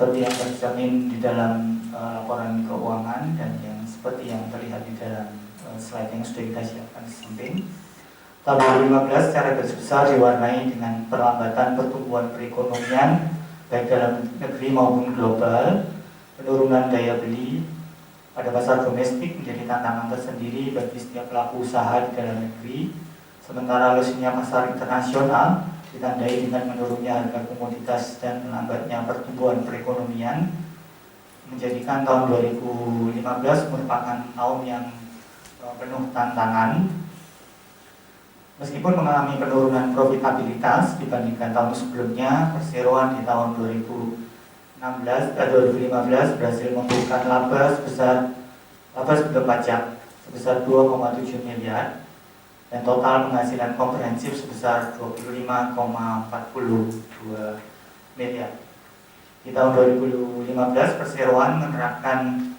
seperti yang tercermin di dalam laporan keuangan dan yang seperti yang terlihat di dalam slide yang sudah kita siapkan di samping. Tahun 2015 secara garis besar diwarnai dengan perlambatan pertumbuhan perekonomian baik dalam negeri maupun global, penurunan daya beli pada pasar domestik menjadi tantangan tersendiri bagi setiap pelaku usaha di dalam negeri, sementara lesunya pasar internasional ditandai dengan menurunnya harga komoditas dan melambatnya pertumbuhan perekonomian, menjadikan tahun 2015 merupakan tahun yang penuh tantangan. Meskipun mengalami penurunan profitabilitas dibandingkan tahun sebelumnya, perseroan di tahun 2015 berhasil membukukan laba sebelum pajak sebesar 2,7 miliar dan total penghasilan komprehensif sebesar 25,42 miliar. Di tahun 2015 perseroan menerapkan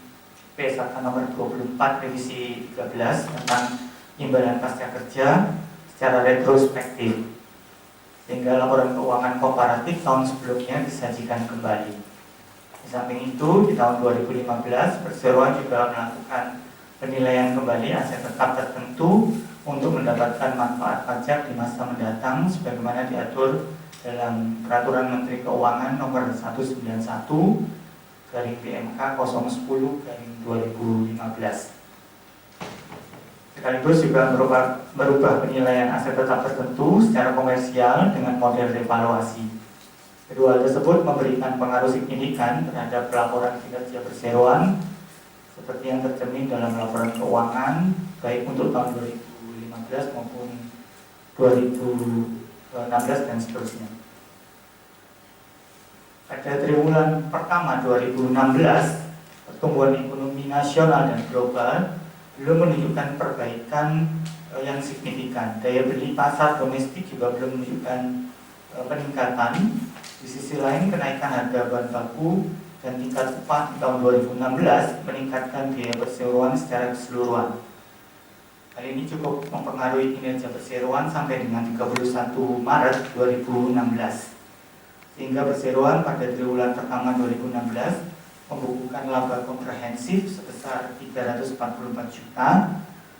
P1 nomor 24 revisi 13 tentang imbalan pasca kerja secara retrospektif, sehingga laporan keuangan komparatif tahun sebelumnya disajikan kembali. Di samping itu, di tahun 2015 perseroan juga melakukan penilaian kembali aset tetap tertentu untuk mendapatkan manfaat pajak di masa mendatang sebagaimana diatur dalam Peraturan Menteri Keuangan nomor 191 PMK 010/2015. Sekaligus juga merubah penilaian aset tetap tertentu secara komersial dengan model revaluasi. Kedua hal tersebut memberikan pengaruh signifikan terhadap laporan kinerja perseroan seperti yang tercermin dalam laporan keuangan baik untuk tahun 2015 maupun 2016 dan seterusnya. Pada triwulan pertama 2016, pertumbuhan ekonomi nasional dan global belum menunjukkan perbaikan yang signifikan. Daya beli pasar domestik juga belum menunjukkan peningkatan. Di sisi lain, kenaikan harga bahan baku dan tingkat upah di tahun 2016 meningkatkan biaya perseroan secara keseluruhan. Hal ini cukup mempengaruhi kinerja perseroan sampai dengan 31 Maret 2016. Sehingga perseroan pada triwulan pertama 2016 membukukan laba komprehensif sebesar 344 juta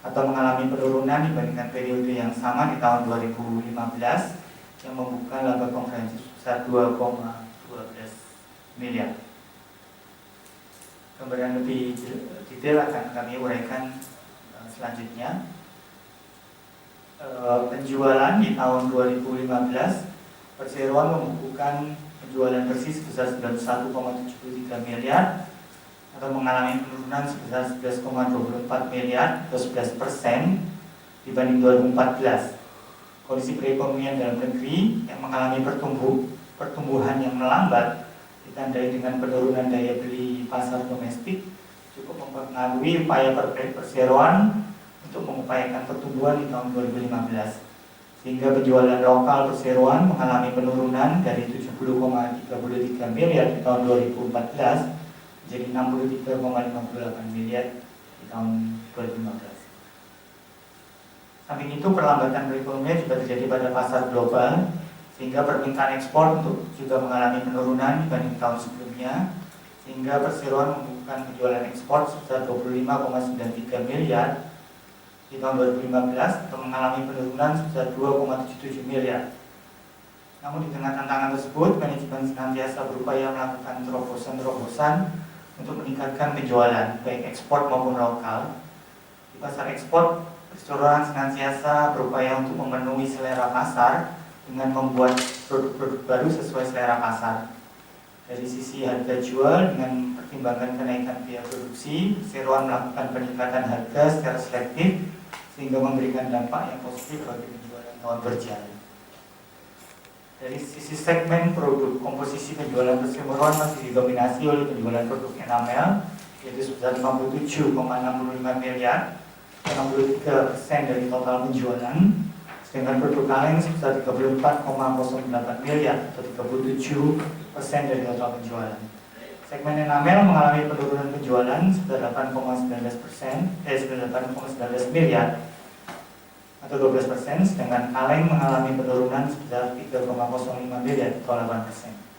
atau mengalami penurunan dibandingkan periode yang sama di tahun 2015 yang membuka laba komprehensif sebesar 2,12 miliar. Gambaran lebih detail akan kami uraikan selanjutnya. Penjualan di tahun 2015 perseroan membukukan penjualan bersih sebesar 91,73 miliar atau mengalami penurunan sebesar 11,24 miliar atau 11% dibanding 2014. Kondisi perekonomian dalam negeri yang mengalami pertumbuhan yang melambat ditandai dengan penurunan daya beli pasar domestik cukup mempengaruhi upaya perseroan untuk mengupayakan pertumbuhan di tahun 2015. Sehingga penjualan lokal perseroan mengalami penurunan dari 70,33 miliar di tahun 2014 menjadi 63,58 miliar di tahun 2015. Samping itu, perlambatan perekonomian juga terjadi pada pasar global, sehingga permintaan ekspor juga mengalami penurunan dibanding tahun sebelumnya, sehingga perseroan membukukan penjualan ekspor sebesar 25,93 miliar di tahun 2015 atau mengalami penurunan sebesar 2,77 miliar. Namun di tengah tantangan tersebut, manajemen senantiasa berupaya melakukan terobosan-terobosan untuk meningkatkan penjualan baik ekspor maupun lokal. Di pasar ekspor, perseroan senantiasa berupaya untuk memenuhi selera pasar dengan membuat produk-produk baru sesuai selera pasar. Dari sisi harga jual, dengan pertimbangan kenaikan biaya produksi, perseroan melakukan peningkatan harga secara selektif sehingga memberikan dampak yang positif bagi penjualan tahun berjalan. Dari sisi segmen produk, komposisi penjualan perseroan masih didominasi oleh penjualan produk enamel, yaitu sebesar 57,65 miliar, 63% dari total penjualan, sedangkan produk kaleng sebesar 34,08 miliar atau 37% dari total penjualan. Segmen enamel mengalami penurunan penjualan sebesar 8,19 miliar atau 12%, sedangkan kaleng mengalami penurunan sebesar 3,05 miliar atau 8%.